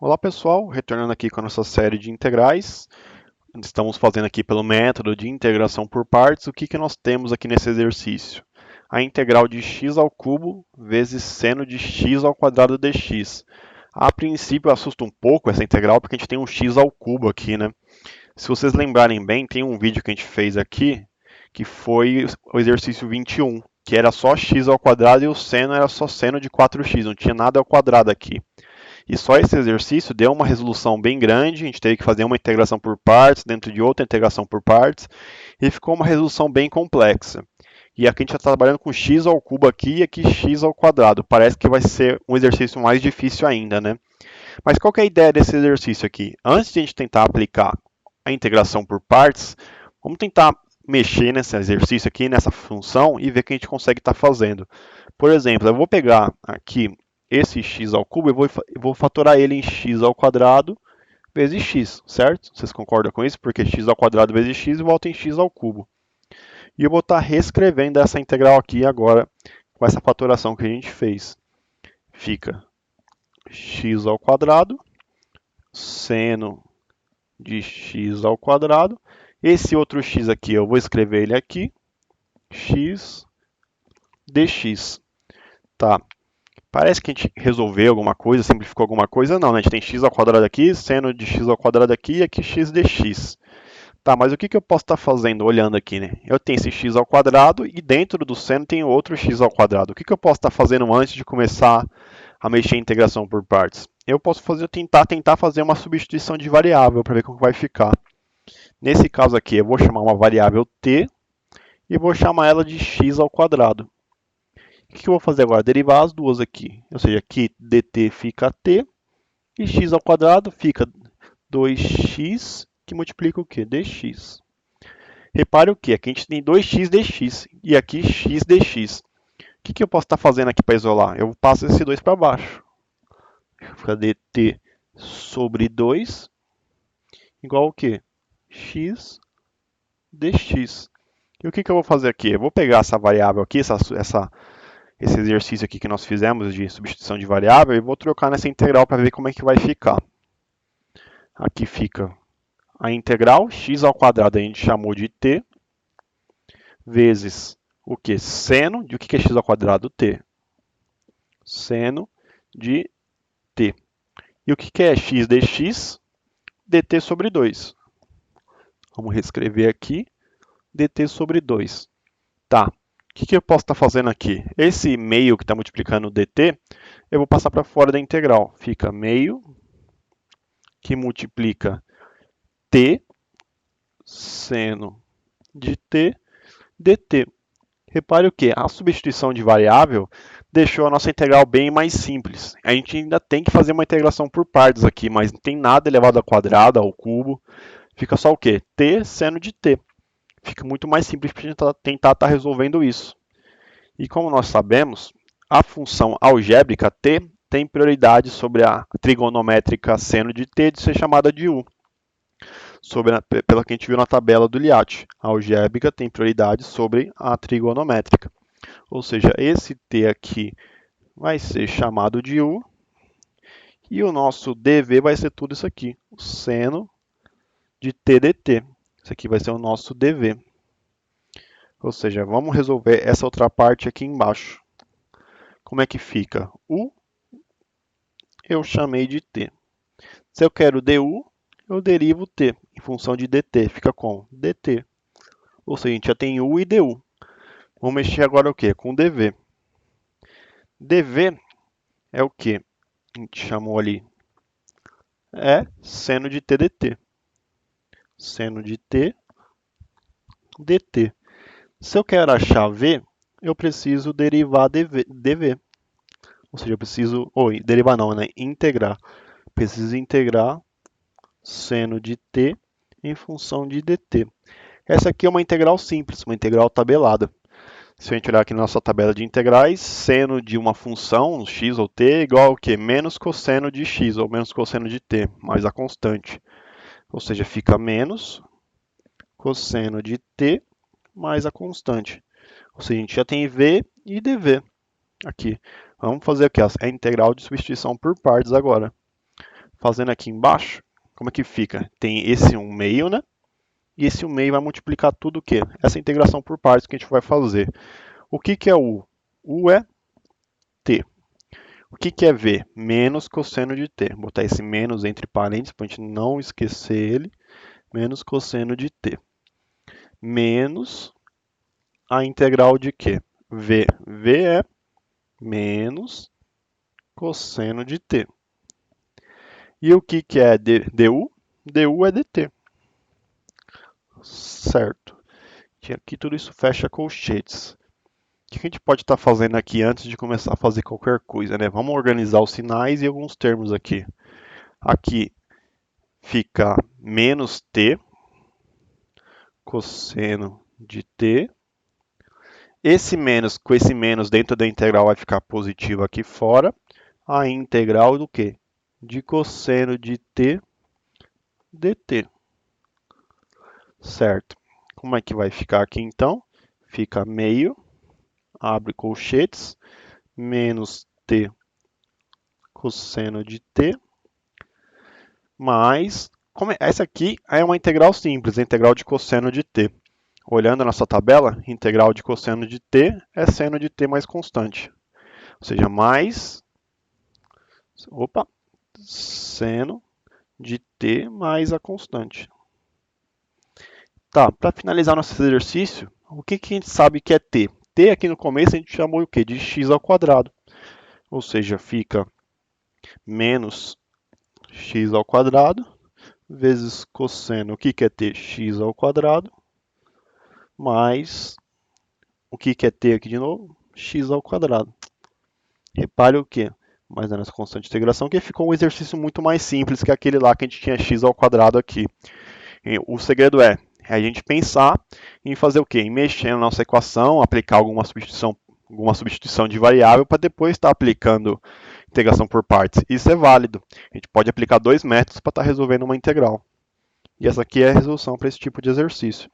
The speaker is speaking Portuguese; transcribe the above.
Olá pessoal, retornando aqui com a nossa série de integrais. Estamos fazendo aqui pelo método de integração por partes. O que nós temos aqui nesse exercício? A integral de x ao cubo vezes seno de x ao quadrado dx. A princípio assusta um pouco essa integral porque a gente tem um x ao cubo aqui, né? Se vocês lembrarem bem, tem um vídeo que a gente fez aqui que foi o exercício 21, que era só x ao quadrado e o seno era só seno de 4x, não tinha nada ao quadrado aqui. E só esse exercício deu uma resolução bem grande, a gente teve que fazer uma integração por partes dentro de outra integração por partes, e ficou uma resolução bem complexa. E aqui a gente está trabalhando com x ao cubo aqui e aqui x ao quadrado. Parece que vai ser um exercício mais difícil ainda, né? Mas qual que é a ideia desse exercício aqui? Antes de a gente tentar aplicar a integração por partes, vamos tentar mexer nesse exercício aqui, nessa função, e ver o que a gente consegue estar fazendo. Por exemplo, eu vou pegar aqui esse x ao cubo, eu vou fatorar ele em x ao quadrado vezes x, certo? Vocês concordam com isso? Porque x ao quadrado vezes x volta em x ao cubo. E eu vou estar reescrevendo essa integral aqui agora com essa fatoração que a gente fez. Fica x ao quadrado, seno de x ao quadrado. Esse outro x aqui, eu vou escrever ele aqui, x dx. Tá. Parece que a gente resolveu alguma coisa, simplificou alguma coisa. Não, né? A gente tem x ao quadrado aqui, seno de x ao quadrado aqui e aqui x dx. Tá, mas o que eu posso estar fazendo olhando aqui, né? Eu tenho esse x ao quadrado e dentro do seno tem outro x ao quadrado. O que eu posso estar fazendo antes de começar a mexer em integração por partes? Eu posso tentar fazer uma substituição de variável para ver como vai ficar. Nesse caso aqui, eu vou chamar uma variável t e vou chamar ela de x ao quadrado. O que eu vou fazer agora? Derivar as duas aqui. Ou seja, aqui dt fica t e x ao quadrado fica 2x que multiplica o quê? Dx. Repare o quê? Aqui a gente tem 2x dx e aqui x dx. O que eu posso estar fazendo aqui para isolar? Eu passo esse 2 para baixo. Fica dt sobre 2 igual ao quê? X dx. E o que eu vou fazer aqui? Eu vou pegar essa variável aqui, esse exercício aqui que nós fizemos de substituição de variável e vou trocar nessa integral para ver como é que vai ficar. Aqui fica a integral, x ao quadrado a gente chamou de t, vezes o que? Seno de o que é x ao quadrado? T. Seno de t. E o que é x dx? dt sobre 2. Vamos reescrever aqui, dt sobre 2. Tá. O que eu posso estar fazendo aqui? Esse meio que está multiplicando o dt, eu vou passar para fora da integral. Fica meio que multiplica t seno de t dt. Repare o que? A substituição de variável deixou a nossa integral bem mais simples. A gente ainda tem que fazer uma integração por partes aqui, mas não tem nada elevado ao quadrado, ao cubo. Fica só o quê? T seno de t. Fica muito mais simples para a gente tentar estar resolvendo isso. E como nós sabemos, a função algébrica t tem prioridade sobre a trigonométrica seno de t de ser chamada de u. Pela que a gente viu na tabela do Liat. A algébrica tem prioridade sobre a trigonométrica. Ou seja, esse t aqui vai ser chamado de u. E o nosso dv vai ser tudo isso aqui. O seno de t dt. Isso aqui vai ser o nosso dv. Ou seja, vamos resolver essa outra parte aqui embaixo. Como é que fica? U eu chamei de t. Se eu quero du, eu derivo t em função de dt. Fica com dt. Ou seja, a gente já tem u e du. Vamos mexer agora o quê? Com dv. dv é o que? A gente chamou ali. É seno de t dt. Seno de t dt. Se eu quero achar v, eu preciso derivar dv. Ou seja, eu preciso... derivar não, né? Integrar. Preciso integrar seno de t em função de dt. Essa aqui é uma integral simples, uma integral tabelada. Se a gente olhar aqui na nossa tabela de integrais, seno de uma função, x ou t, é igual ao quê? Menos cosseno de x, ou menos cosseno de t, mais a constante. Ou seja, fica menos cosseno de t mais a constante. Ou seja, a gente já tem v e dv aqui. Vamos fazer aqui a integral de substituição por partes agora. Fazendo aqui embaixo, como é que fica? Tem esse 1/2, né? E esse 1/2 vai multiplicar tudo o quê? Essa integração por partes que a gente vai fazer. O que que é U? U é T. O que que é V? Menos cosseno de T. Vou botar esse menos entre parênteses para a gente não esquecer ele. Menos cosseno de T. Menos a integral de quê? V. V é menos cosseno de T. E o que que é du? Du é dt. Certo. E aqui tudo isso fecha colchetes. O que a gente pode estar fazendo aqui antes de começar a fazer qualquer coisa, né? Vamos organizar os sinais e alguns termos aqui. Aqui fica menos t, cosseno de t. Esse menos com esse menos dentro da integral vai ficar positivo aqui fora. A integral do quê? De cosseno de t dt. Certo. Como é que vai ficar aqui então? Fica meio, abre colchetes, menos t cosseno de t, mais... essa aqui é uma integral simples, a integral de cosseno de t. Olhando a nossa tabela, integral de cosseno de t é seno de t mais constante. Ou seja, mais... seno de t mais a constante. Tá, para finalizar nosso exercício, o que que a gente sabe que é t? T aqui no começo a gente chamou o quê? De x ao quadrado. Ou seja, fica menos x ao quadrado vezes cosseno. O que que é t? X ao quadrado mais o que que é t aqui de novo? X ao quadrado. Repare o quê? Mas é nessa constante de integração que ficou um exercício muito mais simples que aquele lá que a gente tinha x ao quadrado aqui. E o segredo é a gente pensar em fazer o quê? Em mexer na nossa equação, aplicar alguma substituição de variável para depois estar aplicando integração por partes. Isso é válido. A gente pode aplicar dois métodos para estar resolvendo uma integral. E essa aqui é a resolução para esse tipo de exercício.